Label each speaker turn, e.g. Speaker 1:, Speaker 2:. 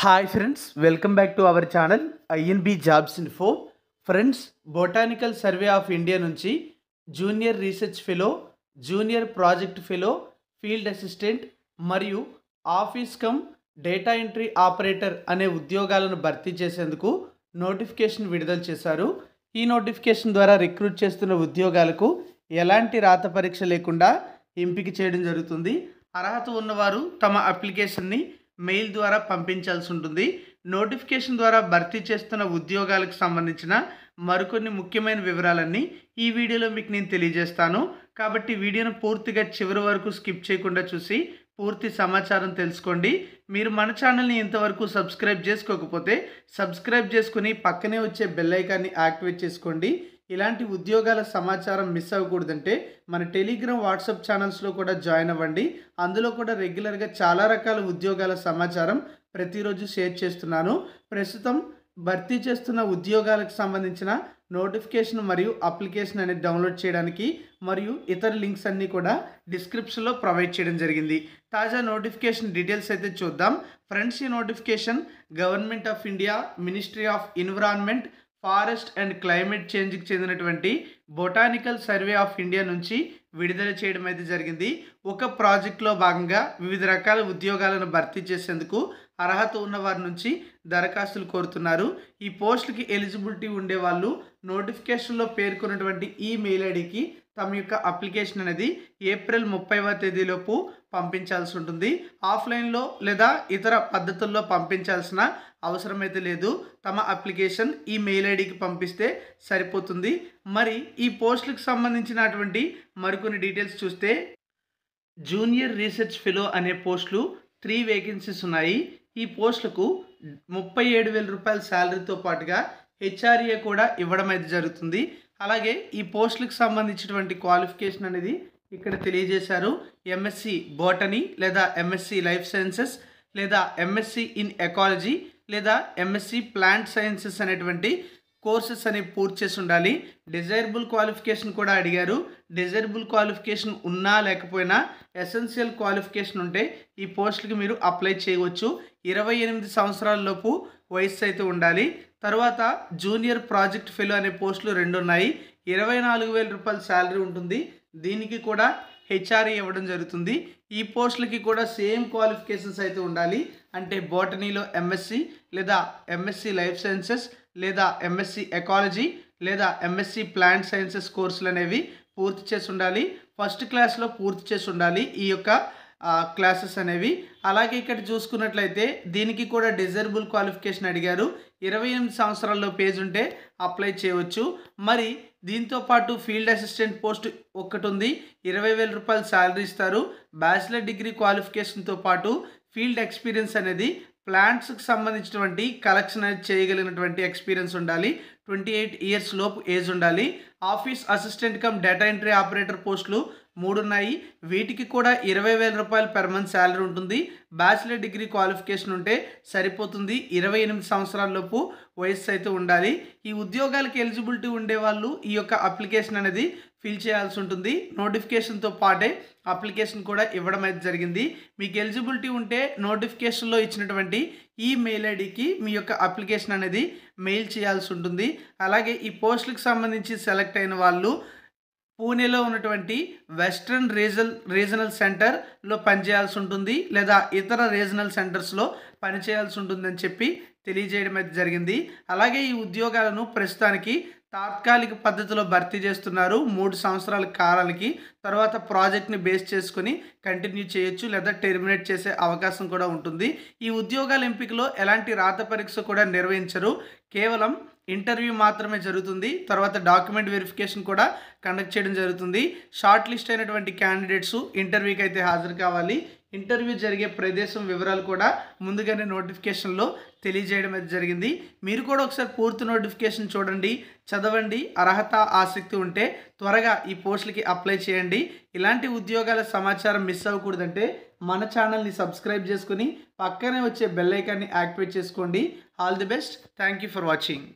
Speaker 1: Hi friends, welcome back to our channel INB jobs info. Friends, botanical survey of India నుంచి junior research fellow, junior project fellow, field assistant మరియు office cum data entry operator అనే ఉద్యోగాలను భర్తీ చేసేందుకు notification విడుదల చేశారు. ఈ notification ద్వారా రిక్రూట్ చేస్తున్న ఉద్యోగాలకు ఎలాంటి రాత పరీక్ష లేకుండా ఎంపిక చేయడం జరుగుతుంది. అర్హత ఉన్నవారు తమ అప్లికేషన్ని మెయిల్ ద్వారా పంపించాల్సి ఉంటుంది. నోటిఫికేషన్ ద్వారా భర్తీ చేస్తున్న ఉద్యోగాలకు సంబంధించిన మరికొన్ని ముఖ్యమైన వివరాలన్నీ ఈ వీడియోలో మీకు నేను తెలియజేస్తాను. కాబట్టి వీడియోను పూర్తిగా చివరి వరకు స్కిప్ చేయకుండా చూసి పూర్తి సమాచారం తెలుసుకోండి. మీరు మన ఛానల్ని ఇంతవరకు సబ్స్క్రైబ్ చేసుకోకపోతే సబ్స్క్రైబ్ చేసుకుని పక్కనే వచ్చే బెల్ ఐకాన్ని యాక్టివేట్ చేసుకోండి. ఇలాంటి ఉద్యోగాల సమాచారం మిస్ అవ్వకూడదంటే మన టెలిగ్రామ్, వాట్సాప్ ఛానల్స్లో కూడా జాయిన్ అవ్వండి. అందులో కూడా రెగ్యులర్గా చాలా రకాల ఉద్యోగాల సమాచారం ప్రతిరోజు షేర్ చేస్తున్నాను. ప్రస్తుతం భర్తీ చేస్తున్న ఉద్యోగాలకు సంబంధించిన నోటిఫికేషన్ మరియు అప్లికేషన్ అనేది డౌన్లోడ్ చేయడానికి మరియు ఇతర లింక్స్ అన్నీ కూడా డిస్క్రిప్షన్లో ప్రొవైడ్ చేయడం జరిగింది. తాజా నోటిఫికేషన్ డీటెయిల్స్ అయితే చూద్దాం. ఫ్రెండ్స్, ఈ notification government of India, ministry of environment, forest and climate చేంజ్కి చెందినటువంటి బొటానికల్ సర్వే ఆఫ్ ఇండియా నుంచి విడుదల చేయడం అయితే జరిగింది. ఒక ప్రాజెక్టులో భాగంగా వివిధ రకాల ఉద్యోగాలను భర్తీ చేసేందుకు అర్హత ఉన్న వారి నుంచి దరఖాస్తులు కోరుతున్నారు. ఈ పోస్టులకి ఎలిజిబిలిటీ ఉండేవాళ్ళు నోటిఫికేషన్లో పేర్కొన్నటువంటి ఈ మెయిల్ ఐడికి తమ యొక్క అప్లికేషన్ అనేది ఏప్రిల్ 30వ తేదీలోపు పంపించాల్సి ఉంటుంది. ఆఫ్లైన్లో లేదా ఇతర పద్ధతుల్లో పంపించాల్సిన అవసరం అయితే లేదు. తమ అప్లికేషన్ ఈ మెయిల్ ఐడికి పంపిస్తే సరిపోతుంది. మరి ఈ పోస్టులకు సంబంధించినటువంటి మరికొన్ని డీటెయిల్స్ చూస్తే, జూనియర్ రీసెర్చ్ ఫెలో అనే పోస్టులు 3 వేకెన్సీస్ ఉన్నాయి. ఈ పోస్టులకు 37,000 రూపాయల శాలరీతో పాటుగా హెచ్ఆర్ఏ కూడా ఇవ్వడం అయితే జరుగుతుంది. అలాగే ఈ పోస్టులకు సంబంధించినటువంటి క్వాలిఫికేషన్ అనేది ఇక్కడ తెలియజేశారు. ఎంఎస్సి బోటనీ లేదా ఎంఎస్సి లైఫ్ సైన్సెస్ లేదా ఎంఎస్సి ఇన్ ఎకాలజీ లేదా ఎంఎస్సి ప్లాంట్ సైన్సెస్ అనేటువంటి కోర్సెస్ అనేవి పూర్తి చేసి ఉండాలి. డిజైరబుల్ క్వాలిఫికేషన్ కూడా అడిగారు. డిజైరబుల్ క్వాలిఫికేషన్ ఉన్నా లేకపోయినా ఎసెన్షియల్ క్వాలిఫికేషన్ ఉంటే ఈ పోస్టులకి మీరు అప్లై చేయవచ్చు. 28 సంవత్సరాల లోపు వయసు అయితే ఉండాలి. తర్వాత జూనియర్ ప్రాజెక్ట్ ఫెలో అనే పోస్టులు 2 ఉన్నాయి. 24,000 రూపాయల శాలరీ ఉంటుంది. దీనికి కూడా హెచ్ఆర్ఏ ఇవ్వడం జరుగుతుంది. ఈ పోస్టులకి కూడా సేమ్ క్వాలిఫికేషన్స్ అయితే ఉండాలి. అంటే బోటనీలో ఎంఎస్సి లేదా ఎంఎస్సి లైఫ్ సైన్సెస్ లేదా ఎంఎస్సి ఎకాలజీ లేదా ఎంఎస్సి ప్లాంట్ సైన్సెస్ కోర్సులు అనేవి పూర్తి చేసి ఉండాలి. ఫస్ట్ క్లాస్లో పూర్తి చేసి ఉండాలి ఈ యొక్క క్లాసెస్ అనేవి. అలాగే ఇక్కడ చూసుకున్నట్లయితే దీనికి కూడా డిజైరబుల్ క్వాలిఫికేషన్ అడిగారు. 28 సంవత్సరాల్లో పేజ్ ఉంటే అప్లై చేయవచ్చు. మరి దీంతో పాటు ఫీల్డ్ అసిస్టెంట్ పోస్ట్ ఒకటి ఉంది. 20,000 రూపాయల శాలరీ ఇస్తారు. బ్యాచిలర్ డిగ్రీ క్వాలిఫికేషన్తో పాటు ఫీల్డ్ ఎక్స్పీరియన్స్ అనేది ప్లాంట్స్కి సంబంధించినటువంటి కలెక్షన్ అనేది చేయగలిగినటువంటి ఎక్స్పీరియన్స్ ఉండాలి. 28 ఇయర్స్ లోపు ఏజ్ ఉండాలి. Office assistant cum data entry operator పోస్టులు 3 ఉన్నాయి. వీటికి కూడా 20,000 రూపాయలు పెర్ మంత్ శాలరీ ఉంటుంది. బ్యాచిలర్ డిగ్రీ క్వాలిఫికేషన్ ఉంటే సరిపోతుంది. 28 సంవత్సరాల లోపు వయస్సు అయితే ఉండాలి. ఈ ఉద్యోగాలకు ఎలిజిబిలిటీ ఉండేవాళ్ళు ఈ యొక్క అప్లికేషన్ అనేది ఫిల్ చేయాల్సి ఉంటుంది. నోటిఫికేషన్తో పాటే అప్లికేషన్ కూడా ఇవ్వడం అయితే జరిగింది. మీకు ఎలిజిబిలిటీ ఉంటే నోటిఫికేషన్లో ఇచ్చినటువంటి ఈ మెయిల్ ఐడికి మీ యొక్క అప్లికేషన్ అనేది మెయిల్ చేయాల్సి ఉంటుంది. అలాగే ఈ పోస్టులకు సంబంధించి సెలెక్ట్ అయిన వాళ్ళు పూణేలో ఉన్నటువంటి వెస్ట్రన్ రీజనల్ సెంటర్లో పనిచేయాల్సి ఉంటుంది లేదా ఇతర రీజనల్ సెంటర్స్లో పనిచేయాల్సి ఉంటుందని చెప్పి తెలియజేయడం అయితే జరిగింది. అలాగే ఈ ఉద్యోగాలను ప్రస్తుతానికి తాత్కాలిక పద్ధతిలో భర్తీ చేస్తున్నారు. 3 సంవత్సరాల కాలానికి తర్వాత ప్రాజెక్ట్ని బేస్ చేసుకుని కంటిన్యూ చేయొచ్చు లేదా టెర్మినేట్ చేసే అవకాశం కూడా ఉంటుంది. ఈ ఉద్యోగాల ఎంపికలో ఎలాంటి రాత పరీక్ష కూడా నిర్వహించరు. కేవలం ఇంటర్వ్యూ మాత్రమే జరుగుతుంది. తర్వాత డాక్యుమెంట్ వెరిఫికేషన్ కూడా కండక్ట్ చేయడం జరుగుతుంది. షార్ట్ లిస్ట్ అయినటువంటి క్యాండిడేట్స్ ఇంటర్వ్యూకి అయితే హాజరు కావాలి. ఇంటర్వ్యూ జరిగే ప్రదేశం వివరాలు కూడా ముందుగానే నోటిఫికేషన్లో తెలియజేయడం అయితే జరిగింది. మీరు కూడా ఒకసారి పూర్తి నోటిఫికేషన్ చూడండి, చదవండి. అర్హత, ఆసక్తి ఉంటే త్వరగా ఈ పోస్టులకి అప్లై చేయండి. ఇలాంటి ఉద్యోగాల సమాచారం మిస్ అవ్వకూడదంటే మన ఛానల్ని సబ్స్క్రైబ్ చేసుకుని పక్కనే వచ్చే బెల్ ఐకాన్ని యాక్టివేట్ చేసుకోండి. All the best. Thank you for watching.